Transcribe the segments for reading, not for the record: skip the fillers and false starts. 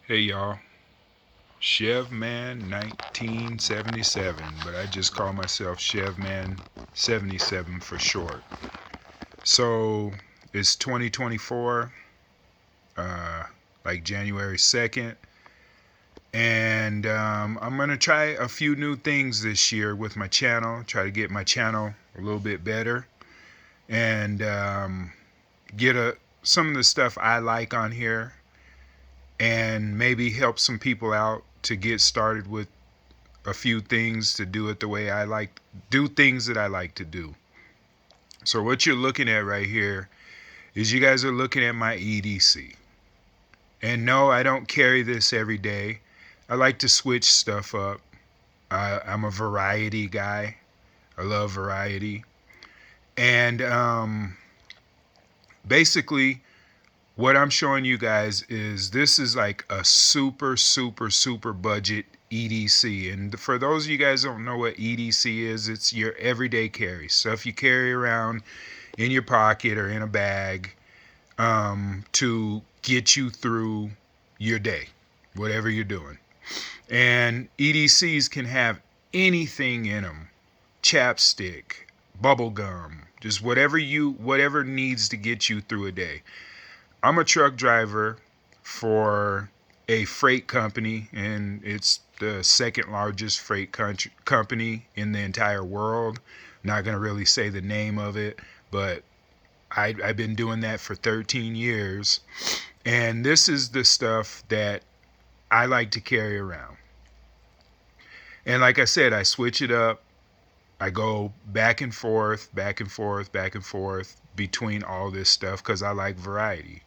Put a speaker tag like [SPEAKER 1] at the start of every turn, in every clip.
[SPEAKER 1] Hey y'all, Chevman 1977, but I just call myself Chevman 77 for short. So it's 2024, uh, like January 2nd, and I'm gonna try a few new things this year with my channel, try to get my channel a little bit better, and get some of the stuff I like on here, and maybe help some people out to get started with a few things to do it the way I like, do things that I like to do. So what you're looking at right here is you guys are looking at my EDC. And no, I don't carry this every day. I like to switch stuff up. I'm a variety guy. I love variety. And basically, what I'm showing you guys is this is like a super budget EDC. And for those of you guys who don't know what EDC is, it's your everyday carry. Stuff you carry around in your pocket or in a bag to get you through your day, whatever you're doing. And EDCs can have anything in them. Chapstick, bubble gum, just whatever needs to get you through a day. I'm a truck driver for a freight company, and it's the second largest freight company in the entire world. I'm not going to really say the name of it, but I've been doing that for 13 years. And this is the stuff that I like to carry around. And like I said, I switch it up. I go back and forth between all this stuff because I like variety.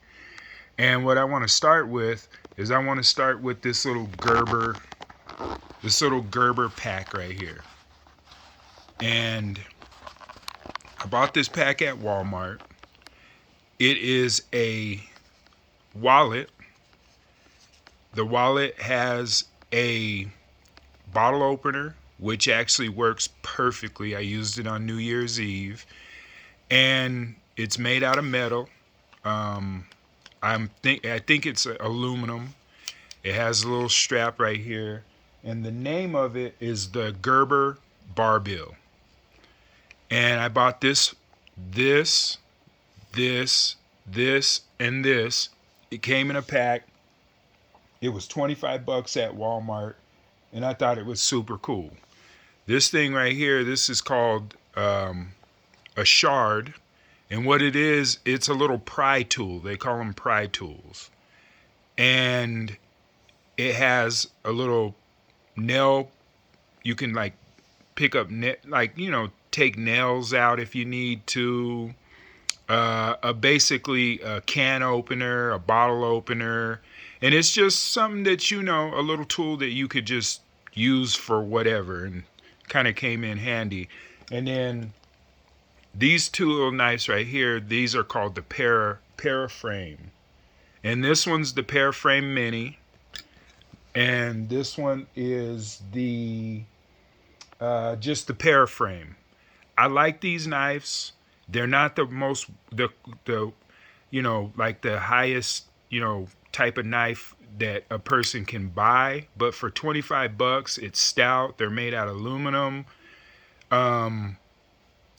[SPEAKER 1] And what I want to start with is I want to start with this little Gerber pack right here. And I bought this pack at Walmart. It is a wallet. The wallet has a bottle opener, which actually works perfectly. I used it on New Year's Eve. And it's made out of metal. I think it's aluminum. It has a little strap right here, and the name of it is the Gerber Barbell. And I bought this, this, and this. It came in a pack. It was 25 bucks at Walmart, and I thought it was super cool. This thing right here, this is called a shard. And what it is, it's a little pry tool. They call them pry tools. And it has a little nail. You can like pick up, take nails out if you need to. Basically a can opener, a bottle opener. And it's just something that, a little tool that you could just use for whatever. And kind of came in handy. And then these two little knives right here, these are called the Paraframe. And this one's the Paraframe Mini. And this one is the just the Paraframe. I like these knives. They're not the most, the like the highest, type of knife that a person can buy. But for 25 bucks, it's stout. They're made out of aluminum.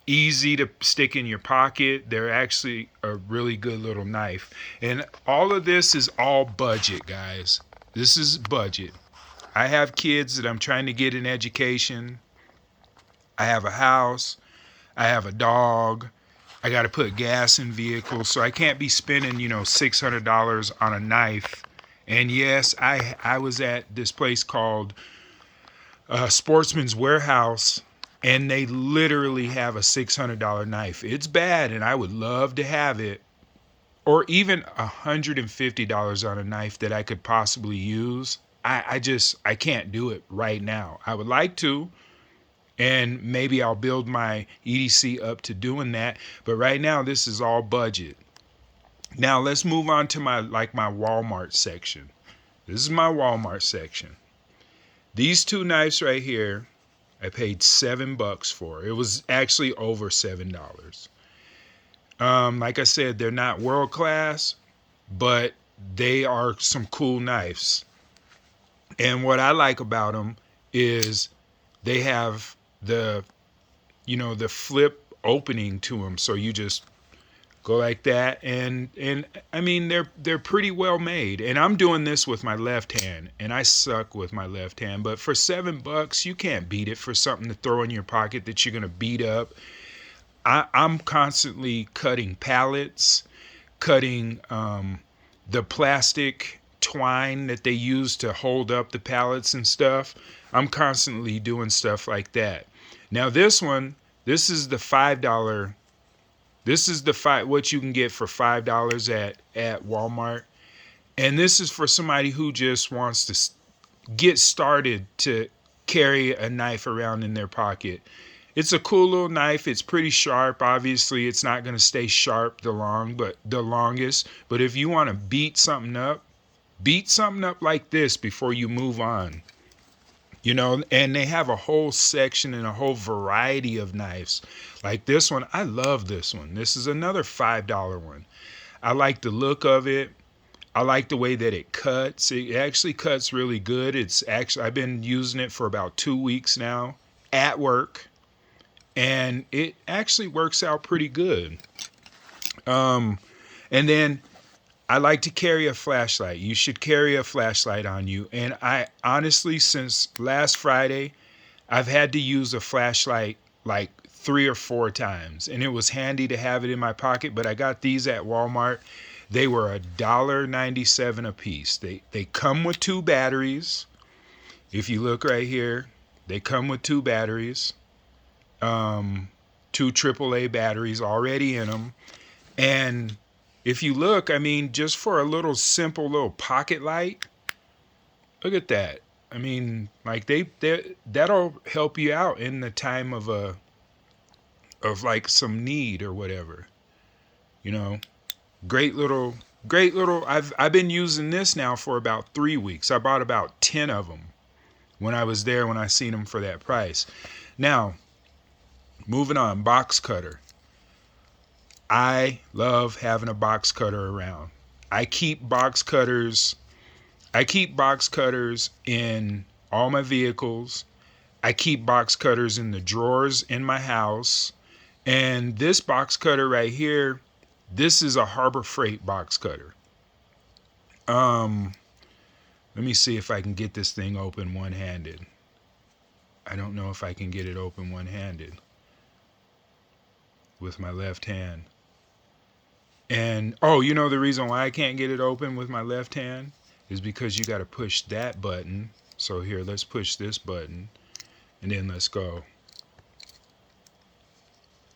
[SPEAKER 1] Easy to stick in your pocket. They're actually a really good little knife. And all of this is all budget, guys. This is budget. I have kids that I'm trying to get an education. I have a house. I have a dog. I got to put gas in vehicles. So I can't be spending, $600 on a knife. And yes, I was at this place called Sportsman's Warehouse, and they literally have a $600 knife. It's bad, and I would love to have it. Or even $150 on a knife that I could possibly use. I can't do it right now. I would like to, and maybe I'll build my EDC up to doing that. But right now, this is all budget. Now let's move on to my Walmart section. This is my Walmart section. These two knives right here, I paid $7 for. It was actually over $7. Like I said, they're not world class, but they are some cool knives. And what I like about them is they have the, the flip opening to them. So you just go like that, and I mean they're pretty well made. And I'm doing this with my left hand, and I suck with my left hand, but for $7 you can't beat it for something to throw in your pocket that you're gonna beat up. I'm constantly cutting pallets, cutting the plastic twine that they use to hold up the pallets and stuff. I'm constantly doing stuff like that. Now this is the $5. This is what you can get for $5 at Walmart. And this is for somebody who just wants to get started to carry a knife around in their pocket. It's a cool little knife. It's pretty sharp. Obviously, it's not going to stay sharp the longest. But if you want to beat something up like this before you move on. And they have a whole section and a whole variety of knives. Like this one, I love this one. This is another $5 one. I like the look of it. I like the way that it cuts. It actually cuts really good. I've been using it for about 2 weeks now at work, and it actually works out pretty good. And then I like to carry a flashlight. You should carry a flashlight on you. And I honestly, since last Friday, I've had to use a flashlight like 3 or 4 times. And it was handy to have it in my pocket, but I got these at Walmart. They were $1.97 a piece. They come with 2 batteries. If you look right here, they come with 2 batteries. 2 AAA batteries already in them. And if you look, I mean, just for a little simple little pocket light, look at that. I mean, like that'll help you out in the time of like some need or whatever. Great little. I've been using this now for about 3 weeks. I bought about 10 of them when I was there, when I seen them for that price. Now, moving on, box cutter. I love having a box cutter around. I keep box cutters in all my vehicles. I keep box cutters in the drawers in my house. And this box cutter right here, this is a Harbor Freight box cutter. Let me see if I can get this thing open one-handed. I don't know if I can get it open one-handed with my left hand. And, the reason why I can't get it open with my left hand is because you got to push that button. So here, let's push this button, and then let's go.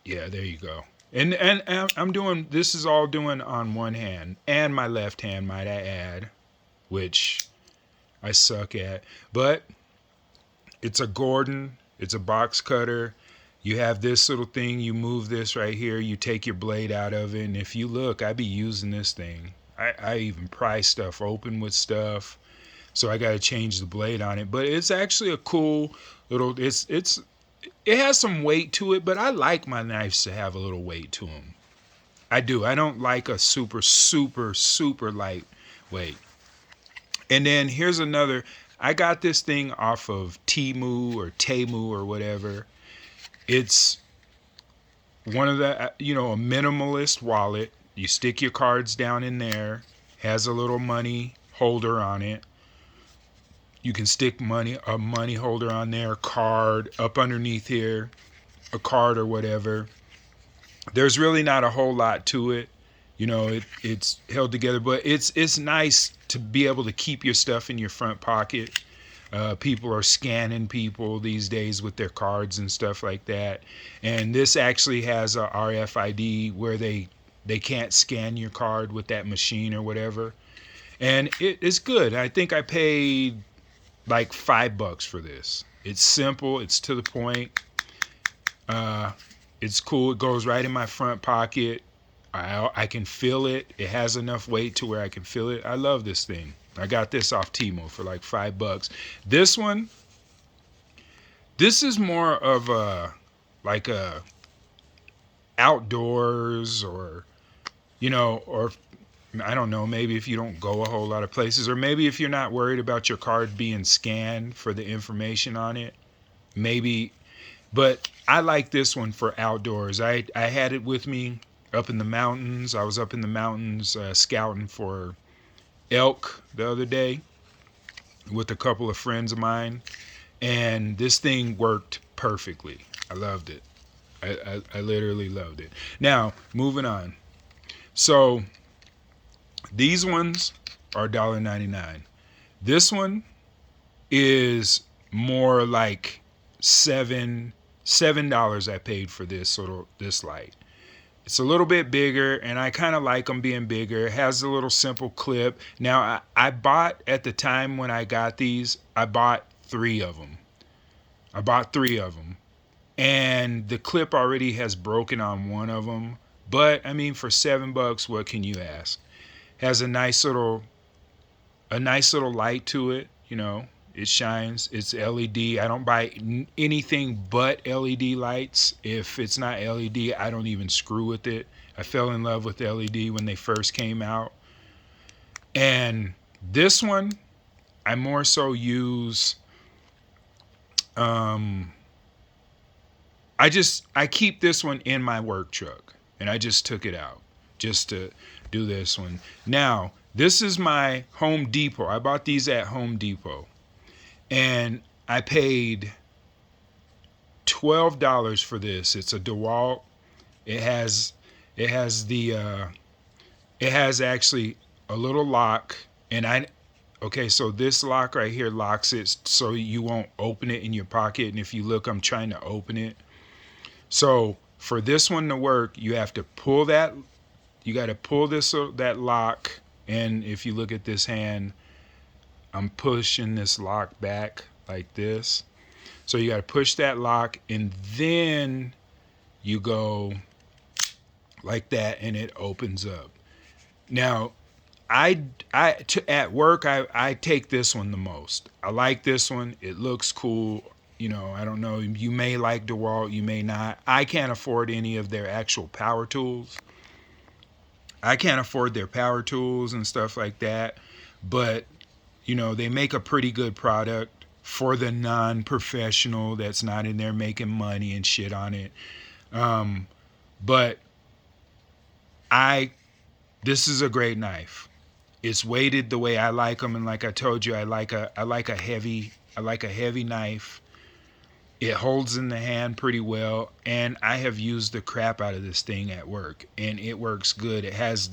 [SPEAKER 1] Yeah, there you go. And I'm doing, this is all doing on one hand, and my left hand, might I add, which I suck at. But it's a Gordon, it's a box cutter. You have this little thing, you move this right here, you take your blade out of it, and if you look, I be using this thing. I even pry stuff open with stuff, so I got to change the blade on it. But it's actually a cool little, it has some weight to it, but I like my knives to have a little weight to them. I do. I don't like a super, super, super light weight. And then here's another, I got this thing off of Temu or whatever. It's one of the, a minimalist wallet. You stick your cards down in there. Has a little money holder on it. You can stick a money holder on there, card up underneath here, a card or whatever. There's really not a whole lot to it. It's held together, but it's nice to be able to keep your stuff in your front pocket. People are scanning people these days with their cards and stuff like that. And this actually has a RFID where they can't scan your card with that machine or whatever. And it's good. I think I paid like $5 for this. It's simple. It's to the point. It's cool. It goes right in my front pocket. I can feel it. It has enough weight to where I can feel it. I love this thing. I got this off Temu for like $5. This one, this is more of a outdoors or I don't know, maybe if you don't go a whole lot of places, or maybe if you're not worried about your card being scanned for the information on it, maybe. But I like this one for outdoors. I had it with me up in the mountains. I was up in the mountains scouting for elk the other day with a couple of friends of mine, and this thing worked perfectly. I loved it. I literally loved it. Now, moving on. So these ones are $1.99. This one is more like $7 I paid for this light. It's a little bit bigger, and I kind of like them being bigger. It has a little simple clip. Now, I bought, at the time when I got these, I bought 3 of them. And the clip already has broken on one of them. But, I mean, for $7, what can you ask? Has a nice little light to it, you know. It shines. It's LED. I don't buy anything but LED lights. If it's not LED, I don't even screw with it. I fell in love with LED when they first came out. And this one, I more so use, I keep this one in my work truck, and I just took it out just to do this one. Now, this is my Home Depot. I bought these at Home Depot. And I paid $12 for this. It's a DeWalt. It has actually a little lock, and so this lock right here locks it so you won't open it in your pocket. And if you look, I'm trying to open it. So for this one to work, you have to pull that. You got to pull that lock, and if you look at this hand, I'm pushing this lock back like this. So you got to push that lock, and then you go like that, and it opens up. Now, at work, I take this one the most. I like this one. It looks cool. You know, I don't know. You may like DeWalt, you may not. I can't afford any of their actual power tools. I can't afford their power tools and stuff like that. But you know, they make a pretty good product for the non-professional that's not in there making money and shit on it. But this is a great knife. It's weighted the way I like them, and like I told you, I like a heavy knife. It holds in the hand pretty well, and I have used the crap out of this thing at work, and it works good. It has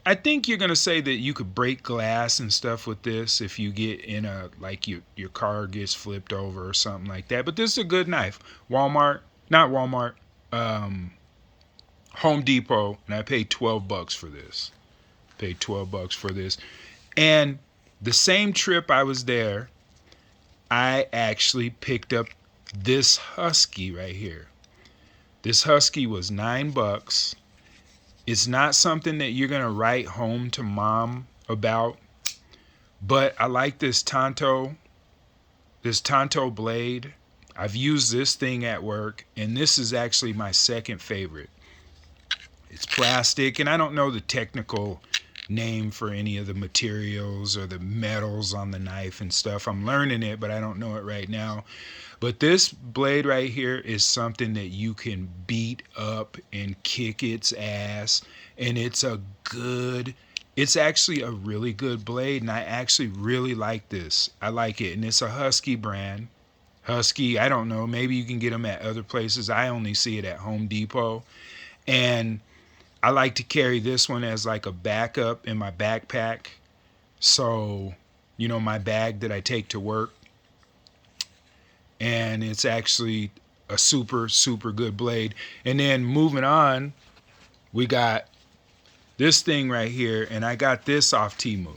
[SPEAKER 1] I think you're gonna say that you could break glass and stuff with this if you get in your car gets flipped over or something like that. But this is a good knife. Home Depot, and I paid $12 for this. And the same trip I was there, I actually picked up this husky right here. This husky was $9. It's not something that you're going to write home to mom about, but I like this Tonto blade. I've used this thing at work, and this is actually my second favorite. It's plastic, and I don't know the technical name for any of the materials or the metals on the knife and stuff. I'm learning it, but I don't know it right now. But this blade right here is something that you can beat up and kick its ass, and it's actually a really good blade, and I actually really like this. I like it, and it's a Husky brand. Husky, I don't know, maybe you can get them at other places. I only see it at Home Depot, and I like to carry this one as like a backup in my backpack. So, you know, my bag that I take to work. And it's actually a super, super good blade. And then moving on, we got this thing right here. And I got this off Temu.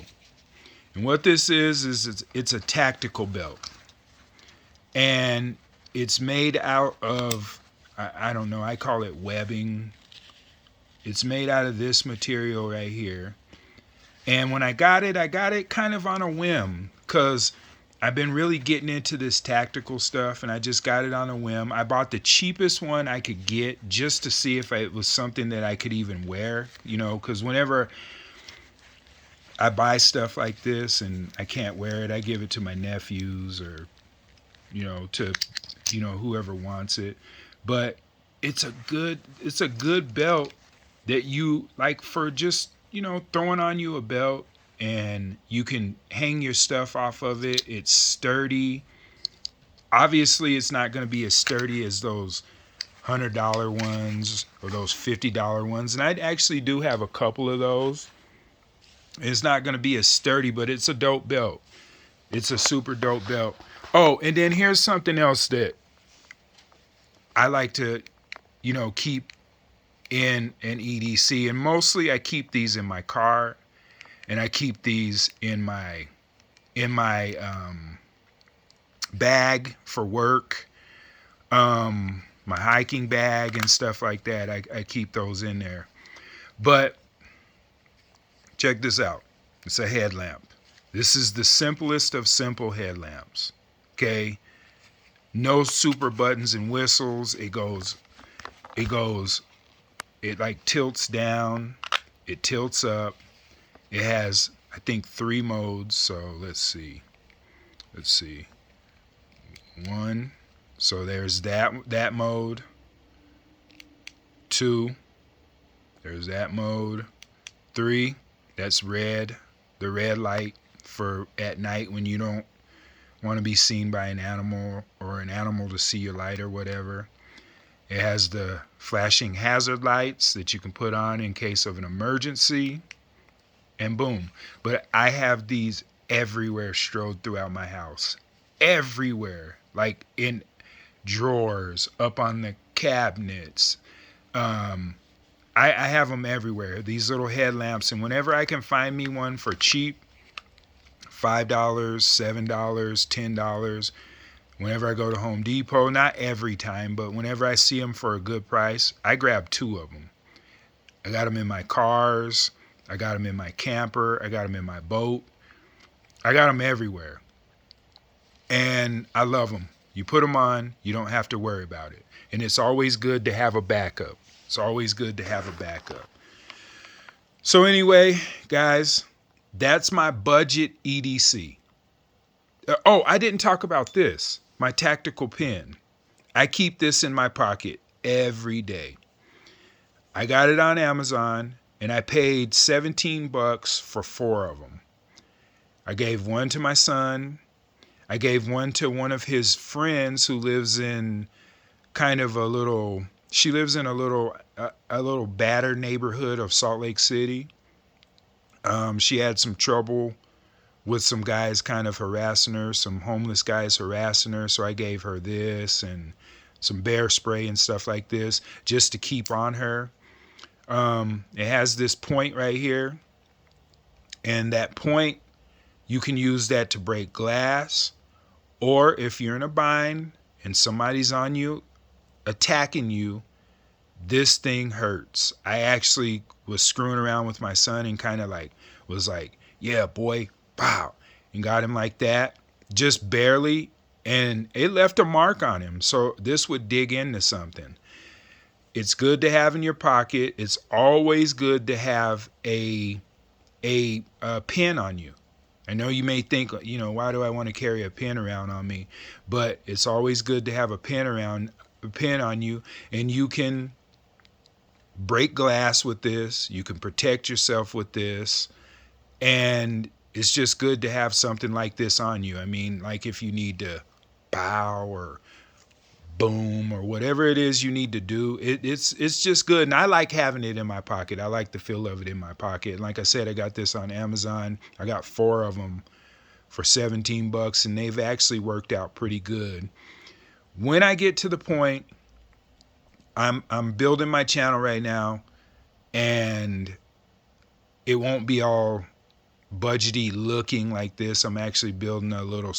[SPEAKER 1] And what this is it's a tactical belt. And it's made out of, I don't know, I call it webbing. It's made out of this material right here. And when I got it kind of on a whim, because I've been really getting into this tactical stuff, and I just got it on a whim. I bought the cheapest one I could get just to see if it was something that I could even wear, you know, because whenever I buy stuff like this and I can't wear it, I give it to my nephews or, you know, to, you know, whoever wants it. But it's a good belt that you like for just, you know, throwing on you a belt, and you can hang your stuff off of it. It's sturdy. Obviously, it's not going to be as sturdy as those $100 ones or those $50 ones. And I actually do have a couple of those. It's not going to be as sturdy, but it's a dope belt. It's a super dope belt. Oh, and then here's something else that I like to, you know, keep in an EDC. And mostly I keep these in my car, and I keep these in my bag for work, my hiking bag and stuff like that. I keep those in there. But check this out. It's a headlamp. This is the simplest of simple headlamps. Okay? No super buttons and whistles. It like tilts down. It tilts up. It has, I think, 3 modes. So let's see. One. So there's that mode. 2. There's that mode. 3. That's red. The red light for at night when you don't want to be seen by an animal, or an animal to see your light or whatever. It has the flashing hazard lights that you can put on in case of an emergency. And boom. But I have these everywhere, strode throughout my house. Everywhere. Like in drawers, up on the cabinets. I have them everywhere. These little headlamps. And whenever I can find me one for cheap, $5, $7, $10. Whenever I go to Home Depot, not every time, but whenever I see them for a good price, I grab 2 of them. I got them in my cars. I got them in my camper. I got them in my boat. I got them everywhere. And I love them. You put them on, you don't have to worry about it. And it's always good to have a backup. It's always good to have a backup. So anyway, guys, that's my budget EDC. Oh, I didn't talk about this. My tactical pen. I keep this in my pocket every day. I got it on Amazon, and I paid $17 for 4 of them. I gave one to my son. I gave one to one of his friends who lives in kind of a little, she lives in a little battered neighborhood of Salt Lake City. She had some trouble with some guys kind of harassing her, some homeless guys harassing her. So I gave her this and some bear spray and stuff like this just to keep on her. It has this point right here. And that point, you can use that to break glass. Or if you're in a bind and somebody's on you, attacking you, this thing hurts. I actually was screwing around with my son and kind of like was like, yeah, boy, pow, and got him like that, just barely, and it left a mark on him. So this would dig into something. It's good to have in your pocket. It's always good to have a pen on you. I know you may think, you know, why do I want to carry a pen around on me? But it's always good to have a pen on you, and you can break glass with this. You can protect yourself with this, and it's just good to have something like this on you. I mean, like if you need to bow or boom or whatever it is you need to do, it's just good. And I like having it in my pocket. I like the feel of it in my pocket. And like I said, I got this on Amazon. I got 4 of them for $17, and they've actually worked out pretty good. When I get to the point, I'm building my channel right now, and it won't be all budgety looking like this. I'm actually building a little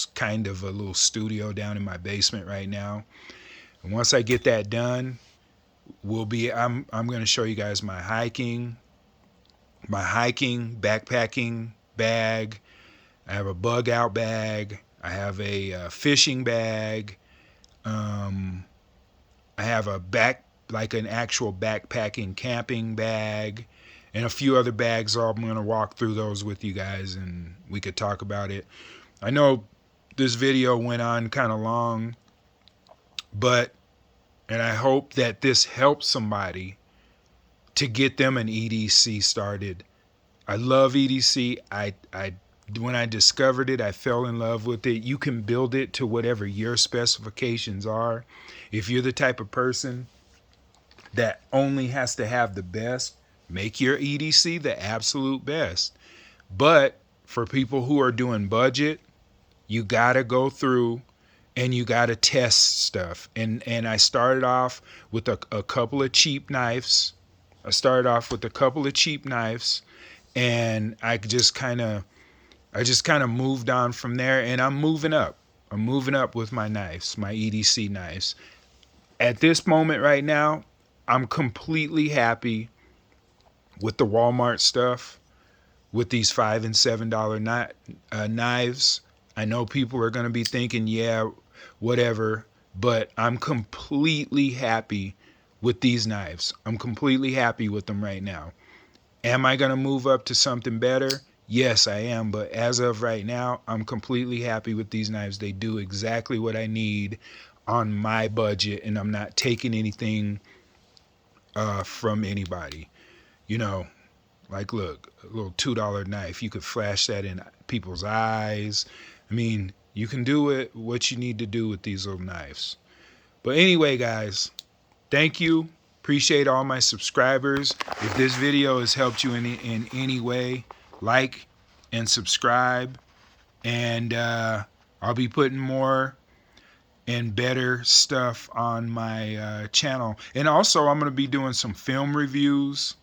[SPEAKER 1] studio down in my basement right now. And once I get that done, I'm going to show you guys my hiking backpacking bag. I have a bug out bag. I have a fishing bag. I have a like an actual backpacking camping bag, and a few other bags. So I'm going to walk through those with you guys and we could talk about it. I know this video went on kind of long, but, and I hope that this helps somebody to get them an EDC started. I love EDC. When I discovered it, I fell in love with it. You can build it to whatever your specifications are. If you're the type of person that only has to have the best, make your EDC the absolute best. But for people who are doing budget, you gotta go through and you gotta test stuff. And I started off with a couple of cheap knives. And I just kind of moved on from there, and I'm moving up. I'm moving up with my knives, my EDC knives. At this moment right now, I'm completely happy with the Walmart stuff, with these $5 and $7 knives. I know people are going to be thinking, yeah, whatever, but I'm completely happy with these knives. I'm completely happy with them right now. Am I going to move up to something better? Yes, I am. But as of right now, I'm completely happy with these knives. They do exactly what I need on my budget, and I'm not taking anything from anybody. You know, like, look, a little $2 knife. You could flash that in people's eyes. I mean, you can do what you need to do with these little knives. But anyway, guys, thank you. Appreciate all my subscribers. If this video has helped you in any way, like and subscribe. And I'll be putting more and better stuff on my channel. And also, I'm going to be doing some film reviews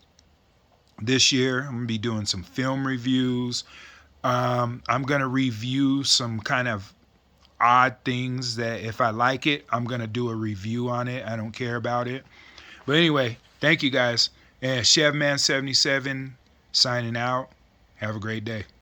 [SPEAKER 1] this year. I'm going to be doing some film reviews. I'm going to review some kind of odd things that if I like it, I'm going to do a review on it. I don't care about it. But anyway, thank you guys. And Chevman77 signing out. Have a great day.